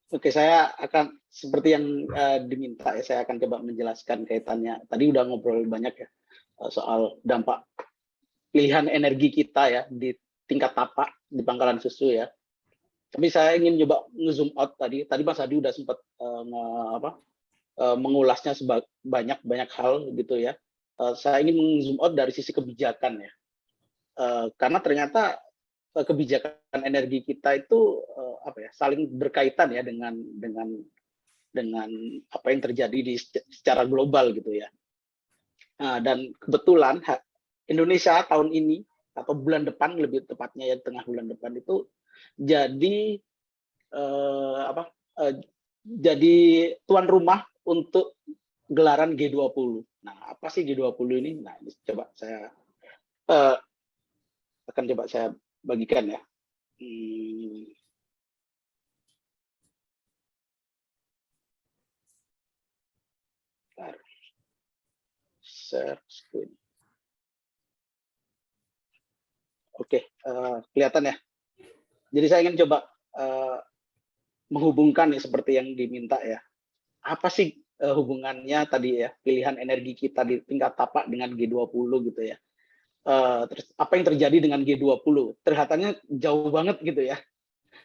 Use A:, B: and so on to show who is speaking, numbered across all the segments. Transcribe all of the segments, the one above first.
A: Oke, saya akan seperti yang diminta ya, saya akan coba menjelaskan kaitannya. Tadi udah ngobrol banyak ya soal dampak pilihan energi kita ya di tingkat tapak di Pangkalan Susu ya. Tapi saya ingin coba nge-zoom out tadi. Tadi Mas Adi udah sempat mengulasnya banyak hal gitu ya. Saya ingin meng-zoom out dari sisi kebijakan ya. Karena ternyata kebijakan energi kita itu saling berkaitan ya dengan apa yang terjadi secara global gitu ya. Nah, dan kebetulan Indonesia tahun ini atau bulan depan lebih tepatnya ya tengah bulan depan itu jadi jadi tuan rumah untuk gelaran G20. Nah, apa sih G20 ini? Nah, ini coba saya akan coba saya bagikan ya. Share screen. Oke, kelihatan ya. Jadi saya ingin coba menghubungkan ya seperti yang diminta ya. Apa sih hubungannya tadi ya pilihan energi kita di tingkat tapak dengan G20 gitu ya. Terus apa yang terjadi dengan G20? Terlihatannya jauh banget gitu ya.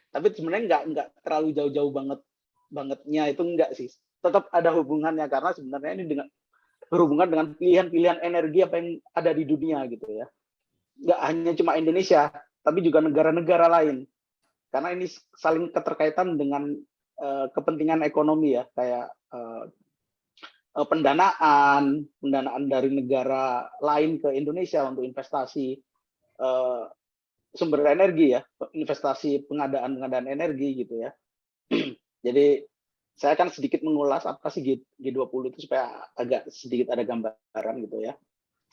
A: Tapi sebenarnya nggak terlalu jauh-jauh bangetnya itu enggak sih. Tetap ada hubungannya karena sebenarnya ini berhubungan dengan pilihan-pilihan energi apa yang ada di dunia gitu ya. Nggak hanya cuma Indonesia, tapi juga negara-negara lain. Karena ini saling keterkaitan dengan kepentingan ekonomi ya, kayak pendanaan dari negara lain ke Indonesia untuk investasi sumber energi ya, investasi pengadaan energi gitu ya. Jadi saya akan sedikit mengulas apa sih G20 itu supaya agak sedikit ada gambaran gitu ya.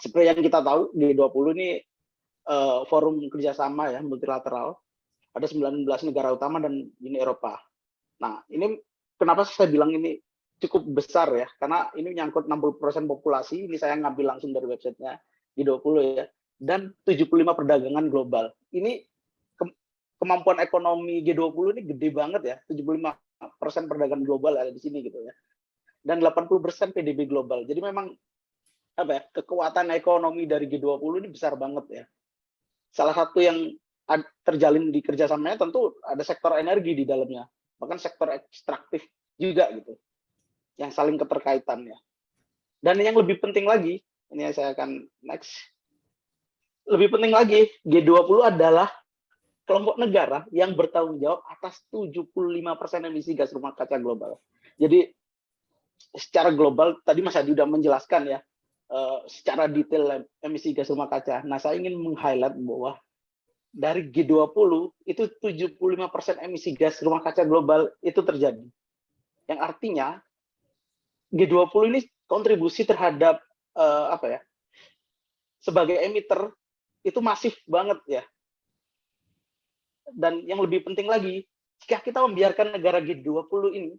A: Seperti yang kita tahu G20 ini forum kerjasama ya multilateral, ada 19 negara utama dan Uni Eropa. Nah, ini kenapa saya bilang ini cukup besar ya, karena ini menyangkut 60% populasi, ini saya ngambil langsung dari websitenya G20 ya, dan 75 perdagangan global. Ini kemampuan ekonomi G20 ini gede banget ya, 75% perdagangan global ada di sini gitu ya. Dan 80% PDB global. Jadi memang kekuatan ekonomi dari G20 ini besar banget ya. Salah satu yang terjalin di kerjasamanya tentu ada sektor energi di dalamnya, bahkan sektor ekstraktif juga gitu, yang saling keterkaitannya. Dan yang lebih penting lagi, ini saya akan next. Lebih penting lagi, G20 adalah kelompok negara yang bertanggung jawab atas 75% emisi gas rumah kaca global. Jadi secara global, tadi Mas Adi sudah menjelaskan ya, secara detail emisi gas rumah kaca. Nah, saya ingin meng-highlight bahwa dari G20 itu 75% emisi gas rumah kaca global itu terjadi. Yang artinya G20 ini kontribusi terhadap sebagai emiter itu masif banget ya. Dan yang lebih penting lagi, jika kita membiarkan negara G20 ini,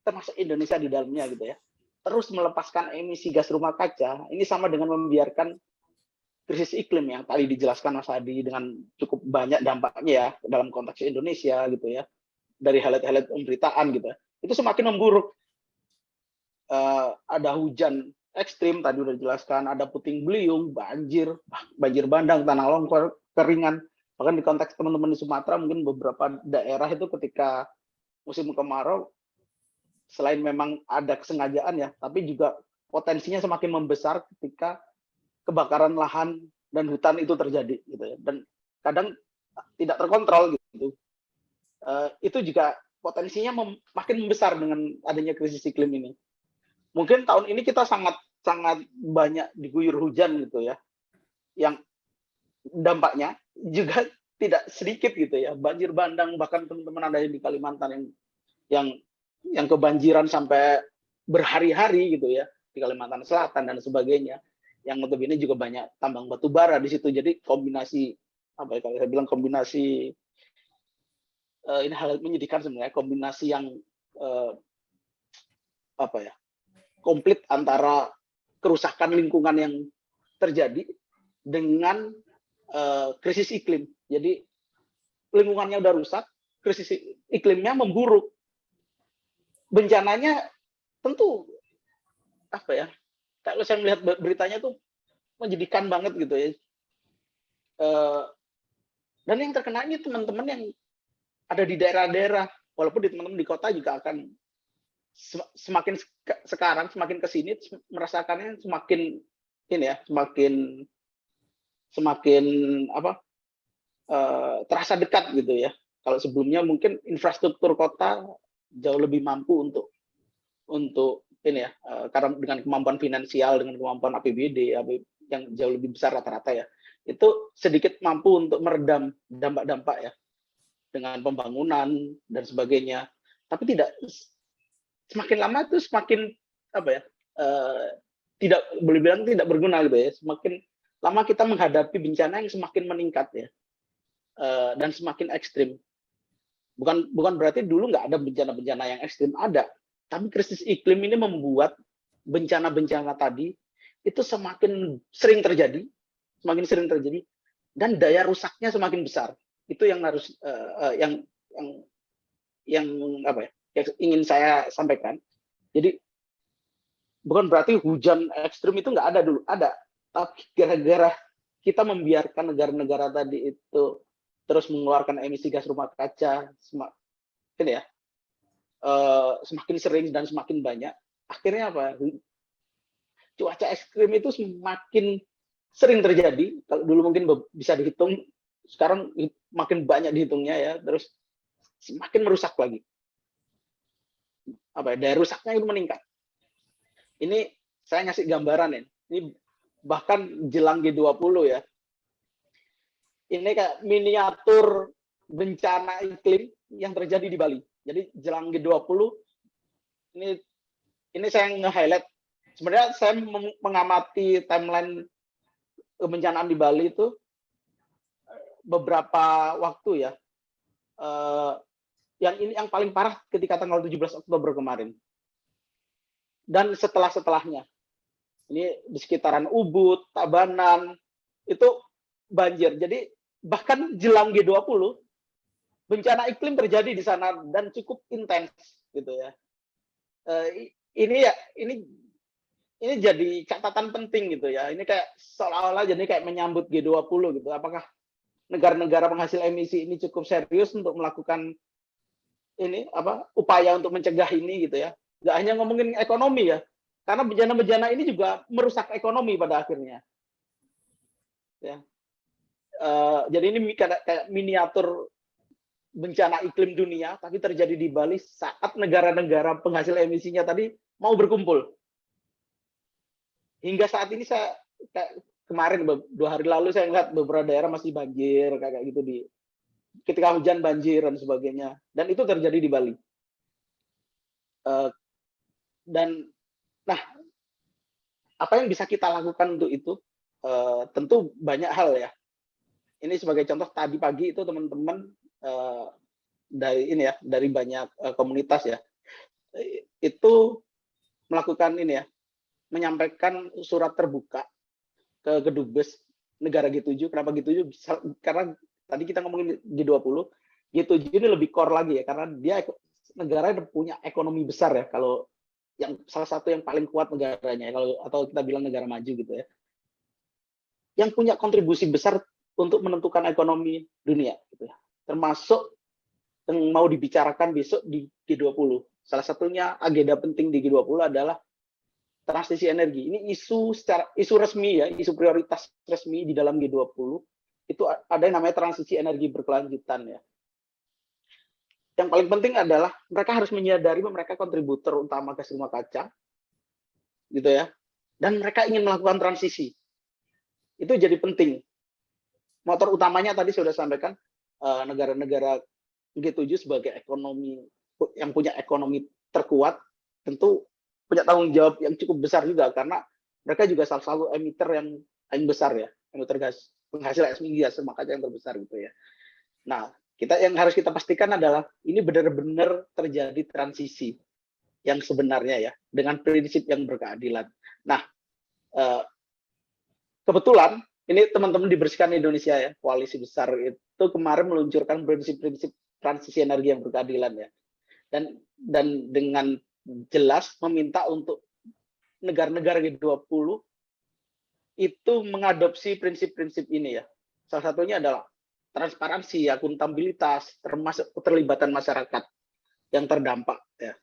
A: termasuk Indonesia di dalamnya gitu ya, terus melepaskan emisi gas rumah kaca, ini sama dengan membiarkan krisis iklim yang tadi dijelaskan Mas Adi dengan cukup banyak dampaknya ya dalam konteks Indonesia gitu ya, dari highlight pemberitaan gitu ya, itu semakin memburuk. Ada hujan ekstrim tadi udah dijelaskan, ada puting beliung, banjir bandang, tanah longsor, keringan. Bahkan di konteks teman-teman di Sumatera mungkin beberapa daerah itu ketika musim kemarau selain memang ada kesengajaan ya, tapi juga potensinya semakin membesar ketika kebakaran lahan dan hutan itu terjadi gitu ya. Dan kadang tidak terkontrol gitu. Itu juga potensinya makin membesar dengan adanya krisis iklim ini. Mungkin tahun ini kita sangat banyak diguyur hujan gitu ya, yang dampaknya juga tidak sedikit gitu ya, banjir bandang, bahkan teman-teman ada di Kalimantan yang kebanjiran sampai berhari-hari gitu ya di Kalimantan Selatan dan sebagainya, yang notabene juga banyak tambang batu bara di situ. Jadi kombinasi kalau saya bilang kombinasi ini hal menyedihkan sebenarnya, kombinasi yang komplit antara kerusakan lingkungan yang terjadi dengan krisis iklim. Jadi lingkungannya udah rusak, krisis iklimnya memburuk. bencananya tentu apa ya? Kalau saya melihat beritanya tuh menjadikan banget gitu ya. Dan yang terkena ini teman-teman yang ada di daerah-daerah, walaupun di teman-teman di kota juga akan semakin sekarang semakin kesini merasakannya semakin ini ya, semakin apa terasa dekat gitu ya. Kalau sebelumnya mungkin infrastruktur kota jauh lebih mampu untuk ini ya, karena dengan kemampuan finansial, dengan kemampuan APBD yang jauh lebih besar rata-rata ya, itu sedikit mampu untuk meredam dampak-dampak ya dengan pembangunan dan sebagainya. Tapi tidak, semakin lama itu semakin apa ya, tidak boleh bilang tidak berguna gitu ya. Semakin lama kita menghadapi bencana yang semakin meningkat ya, dan semakin ekstrim. Bukan berarti dulu nggak ada bencana-bencana yang ekstrim, ada. Tapi krisis iklim ini membuat bencana-bencana tadi itu semakin sering terjadi, dan daya rusaknya semakin besar. Itu yang harus yang apa ya, yang ingin saya sampaikan. Jadi bukan berarti hujan ekstrim itu nggak ada dulu, ada. Tapi gara-gara kita membiarkan negara-negara tadi itu terus mengeluarkan emisi gas rumah kaca, ini ya, semakin sering dan semakin banyak, akhirnya apa? Cuaca ekstrim itu semakin sering terjadi. Kalau dulu mungkin bisa dihitung, sekarang makin banyak dihitungnya ya, terus semakin merusak lagi. Apa ya? Daya rusaknya itu meningkat. Ini saya ngasih gambaran ya. Ini bahkan jelang G20 ya. Ini kayak miniatur bencana iklim yang terjadi di Bali. Jadi jelang G20 ini saya nge-highlight. Sebenarnya saya mengamati timeline kebencanaan di Bali itu beberapa waktu ya. Yang paling parah ketika tanggal 17 Oktober kemarin. Dan setelahnya. Ini di sekitaran Ubud, Tabanan, itu banjir. Jadi bahkan jelang G20 bencana iklim terjadi di sana dan cukup intens gitu ya. Ini jadi catatan penting gitu ya. Ini kayak seolah-olah jadi kayak menyambut G20 gitu. Apakah negara-negara penghasil emisi ini cukup serius untuk melakukan ini upaya untuk mencegah ini gitu ya. Nggak hanya ngomongin ekonomi ya. Karena bencana-bencana ini juga merusak ekonomi pada akhirnya. Ya. Jadi ini kayak miniatur bencana iklim dunia, tapi terjadi di Bali saat negara-negara penghasil emisinya tadi mau berkumpul. Hingga saat ini kemarin 2 hari lalu saya lihat beberapa daerah masih banjir kayak gitu ketika hujan banjir dan sebagainya. Dan itu terjadi di Bali. Dan nah, apa yang bisa kita lakukan untuk itu? Tentu banyak hal ya. Ini sebagai contoh tadi pagi itu teman-teman dari banyak komunitas ya, itu melakukan ini ya, menyampaikan surat terbuka ke Kedubes negara G7. Kenapa G7? Karena tadi kita ngomongin G20, G7 ini lebih core lagi ya, karena dia negara yang punya ekonomi besar ya, kalau yang salah satu yang paling kuat negaranya, atau kita bilang negara maju gitu ya, yang punya kontribusi besar untuk menentukan ekonomi dunia gitu ya. Termasuk yang mau dibicarakan besok di G20. Salah satunya agenda penting di G20 adalah transisi energi. Ini isu resmi ya, isu prioritas resmi di dalam G20. Itu ada yang namanya transisi energi berkelanjutan ya. Yang paling penting adalah mereka harus menyadari bahwa mereka kontributor utama gas rumah kaca, gitu ya. Dan mereka ingin melakukan transisi. Itu jadi penting. Motor utamanya tadi sudah sampaikan, negara-negara G7 sebagai ekonomi yang punya ekonomi terkuat, tentu punya tanggung jawab yang cukup besar juga, karena mereka juga salah satu emiter yang paling besar ya, emiter gas penghasil emisi gas rumah kaca yang terbesar gitu ya. Nah, yang harus kita pastikan adalah ini benar-benar terjadi transisi yang sebenarnya ya, dengan prinsip yang berkeadilan. Nah, kebetulan ini teman-teman di Bersihkan Indonesia ya, koalisi besar itu kemarin meluncurkan prinsip-prinsip transisi energi yang berkeadilan ya. dan dengan jelas meminta untuk negara-negara G20 itu mengadopsi prinsip-prinsip ini ya. Salah satunya adalah transparansi, akuntabilitas, termasuk keterlibatan masyarakat yang terdampak ya.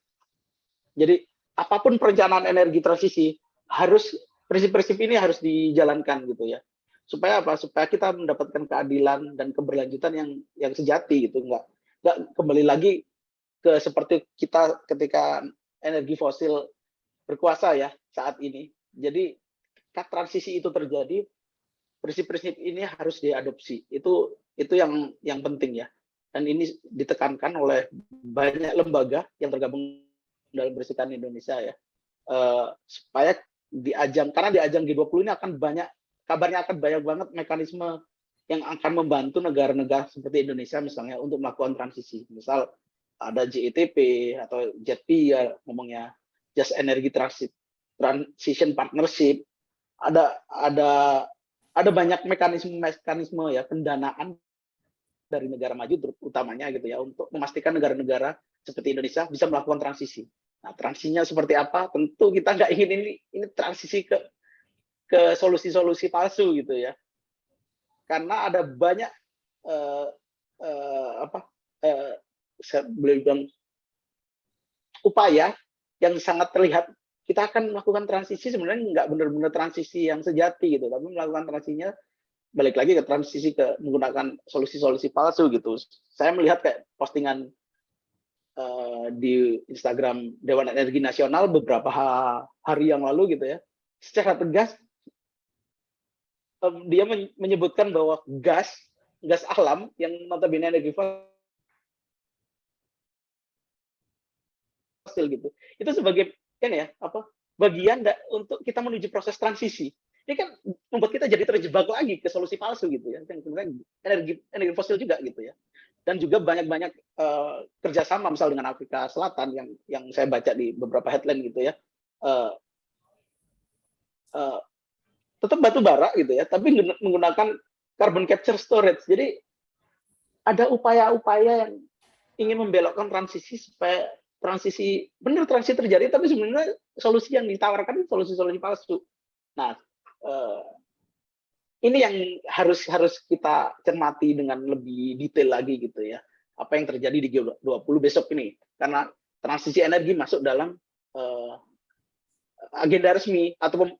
A: Jadi apapun perencanaan energi transisi harus prinsip-prinsip ini harus dijalankan gitu ya. Supaya apa? Supaya kita mendapatkan keadilan dan keberlanjutan yang sejati gitu, nggak kembali lagi ke seperti kita ketika energi fosil berkuasa ya saat ini. Jadi ketika transisi itu terjadi, prinsip-prinsip ini harus diadopsi. Itu yang penting ya. Dan ini ditekankan oleh banyak lembaga yang tergabung dalam Bersihkan Indonesia ya. Supaya di ajang G20 ini akan banyak, kabarnya akan banyak banget mekanisme yang akan membantu negara-negara seperti Indonesia misalnya untuk melakukan transisi. Misal ada JETP atau JETP ya ngomongnya, Just Energy Transition Partnership. Ada banyak mekanisme ya pendanaan dari negara maju utamanya gitu ya untuk memastikan negara-negara seperti Indonesia bisa melakukan transisi. Nah, transisinya seperti apa? Tentu kita nggak ingin ini transisi ke solusi-solusi palsu gitu ya. Karena ada banyak saya boleh bilang upaya yang sangat terlihat kita akan melakukan transisi sebenarnya nggak benar-benar transisi yang sejati gitu, tapi melakukan transisinya balik lagi ke transisi ke menggunakan solusi-solusi palsu gitu. Saya melihat kayak postingan di Instagram Dewan Energi Nasional beberapa hari yang lalu gitu ya, secara tegas dia menyebutkan bahwa gas alam yang notabene energi fosil gitu, itu sebagai kan ya bagian untuk kita menuju proses transisi. Ini kan membuat kita jadi terjebak lagi ke solusi palsu gitu ya, yang sebenarnya energi fosil juga gitu ya. Dan juga banyak kerjasama misal dengan Afrika Selatan yang saya baca di beberapa headline gitu ya, tetap batu bara gitu ya, tapi menggunakan carbon capture storage. Jadi ada upaya-upaya yang ingin membelokkan transisi supaya transisi terjadi, tapi sebenarnya solusi yang ditawarkan solusi-solusi palsu. Nah, ini yang harus kita cermati dengan lebih detail lagi gitu ya, apa yang terjadi di G20 besok ini, karena transisi energi masuk dalam agenda resmi atau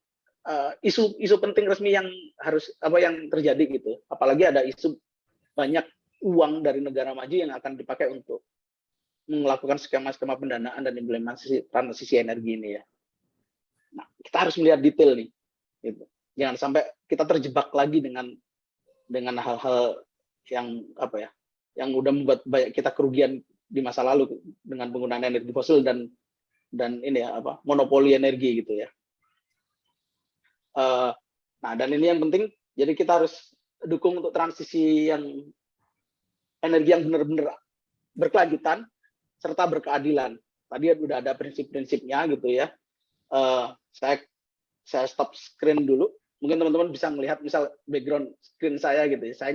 A: isu penting resmi yang terjadi gitu. Apalagi ada isu banyak uang dari negara maju yang akan dipakai untuk melakukan skema-skema pendanaan dan implementasi transisi energi ini ya. Nah, kita harus melihat detail nih, gitu. Jangan sampai kita terjebak lagi dengan hal-hal yang yang udah membuat banyak kita kerugian di masa lalu dengan penggunaan energi fosil dan ini ya monopoli energi gitu ya. Nah, dan ini yang penting, jadi kita harus dukung untuk transisi yang energi yang benar-benar berkelanjutan serta berkeadilan. Tadi udah ada prinsip-prinsipnya gitu ya. Saya stop screen dulu. Mungkin teman-teman bisa melihat misal background screen saya gitu ya. Saya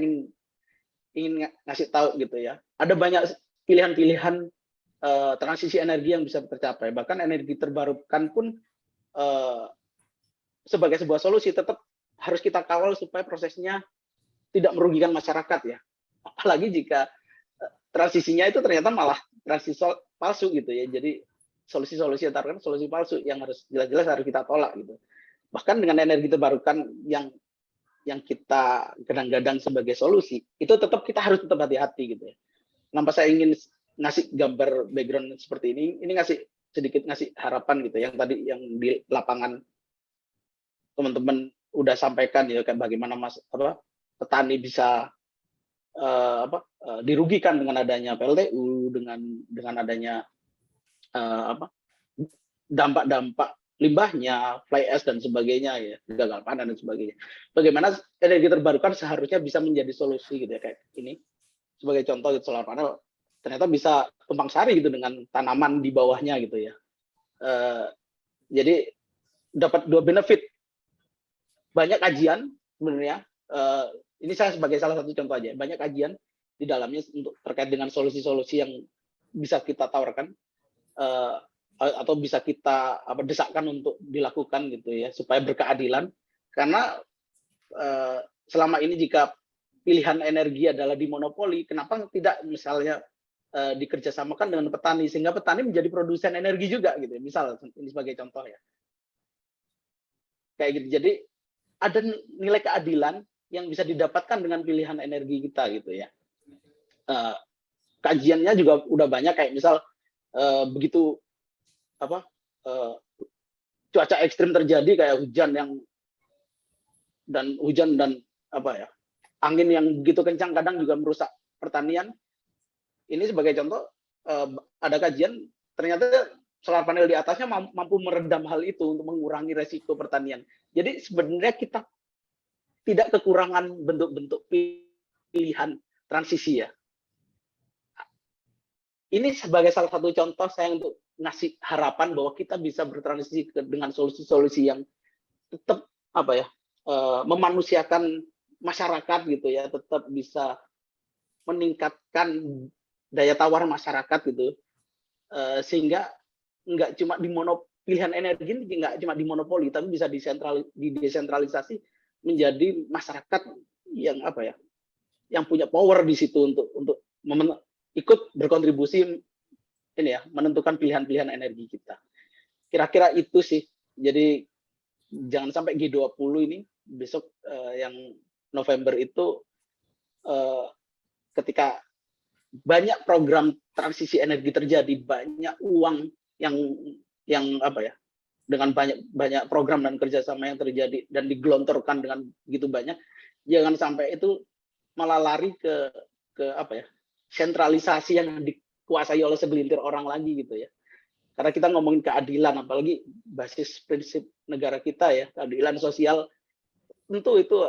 A: ingin ngasih tahu gitu ya. Ada banyak pilihan-pilihan transisi energi yang bisa tercapai. Bahkan energi terbarukan pun sebagai sebuah solusi tetap harus kita kawal supaya prosesnya tidak merugikan masyarakat ya. Apalagi jika transisinya itu ternyata malah transisi palsu gitu ya. Jadi solusi-solusi yang solusi palsu yang harus jelas-jelas harus kita tolak gitu. Bahkan dengan energi terbarukan yang kita gadang-gadang sebagai solusi, itu kita harus tetap hati-hati gitu ya. Kenapa saya ingin ngasih gambar background seperti ini sedikit ngasih harapan gitu, yang tadi yang di lapangan teman-teman udah sampaikan ya, kayak bagaimana petani bisa dirugikan dengan adanya PLTU, dengan adanya dampak-dampak limbahnya, fly ash dan sebagainya ya, gagal panen dan sebagainya. Bagaimana energi terbarukan seharusnya bisa menjadi solusi gitu ya, kayak ini sebagai contoh gitu, solar panel ternyata bisa tumpang sari gitu dengan tanaman di bawahnya gitu ya. Jadi dapat dua benefit. Banyak kajian sebenarnya, ini saya sebagai salah satu contoh aja, banyak kajian di dalamnya untuk terkait dengan solusi-solusi yang bisa kita tawarkan. atau bisa kita desakkan untuk dilakukan gitu ya, supaya berkeadilan. Karena selama ini jika pilihan energi adalah dimonopoli, kenapa tidak misalnya dikerjasamakan dengan petani, sehingga petani menjadi produsen energi juga gitu ya. Misal ini sebagai contoh ya, kayak gitu. Jadi ada nilai keadilan yang bisa didapatkan dengan pilihan energi kita gitu ya. Kajiannya juga udah banyak, kayak misal begitu cuaca ekstrim terjadi, kayak hujan dan angin yang begitu kencang kadang juga merusak pertanian. Ini sebagai contoh, ada kajian ternyata solar panel di atasnya mampu meredam hal itu untuk mengurangi resiko pertanian. Jadi sebenarnya kita tidak kekurangan bentuk-bentuk pilihan transisi ya. Ini sebagai salah satu contoh saya untuk ngasih harapan bahwa kita bisa bertransisi dengan solusi-solusi yang tetap memanusiakan masyarakat gitu ya, tetap bisa meningkatkan daya tawar masyarakat gitu, sehingga nggak cuma pilihan energi nggak cuma dimonopoli, tapi bisa didesentralisasi menjadi masyarakat yang yang punya power di situ untuk ikut berkontribusi ini ya, menentukan pilihan-pilihan energi kita. Kira-kira itu sih. Jadi jangan sampai G20 ini besok yang November itu ketika banyak program transisi energi terjadi, banyak uang yang dengan banyak program dan kerjasama yang terjadi dan digelontorkan dengan begitu banyak, jangan sampai itu malah lari ke sentralisasi yang dikuasai oleh segelintir orang lagi gitu ya. Karena kita ngomongin keadilan, apalagi basis prinsip negara kita ya, keadilan sosial, tentu itu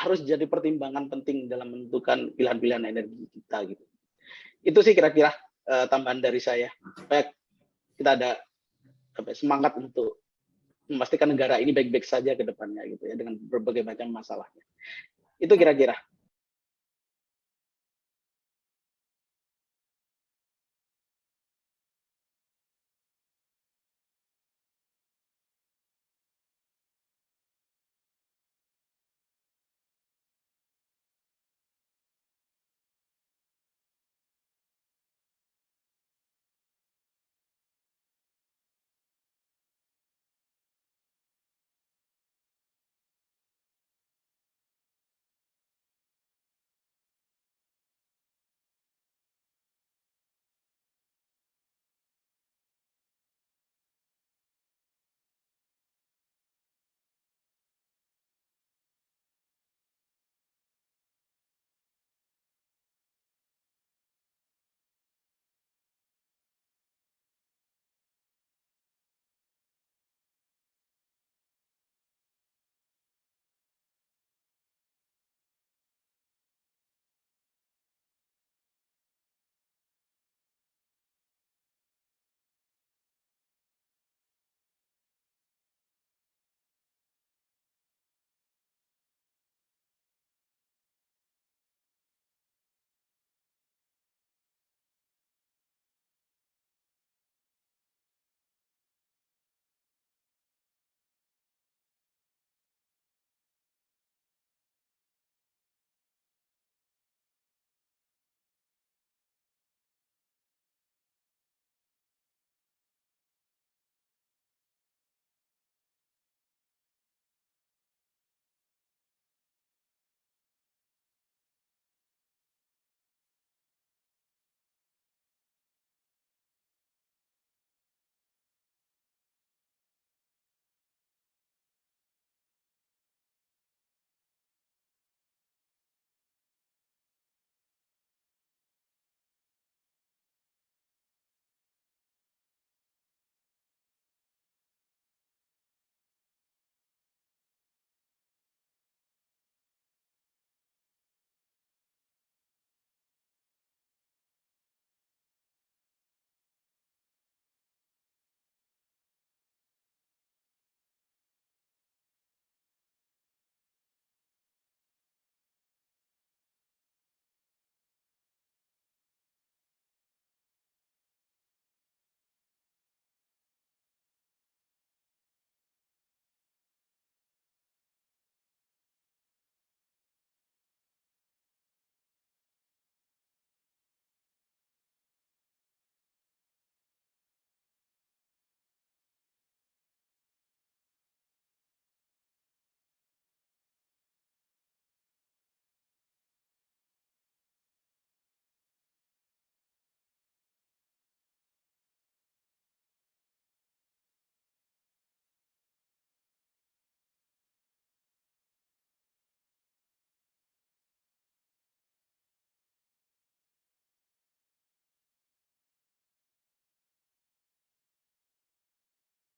A: harus jadi pertimbangan penting dalam menentukan pilihan-pilihan energi kita gitu. Itu sih kira-kira tambahan dari saya, supaya kita ada semangat untuk memastikan negara ini baik-baik saja ke depannya gitu ya, dengan berbagai macam masalahnya. Itu kira-kira.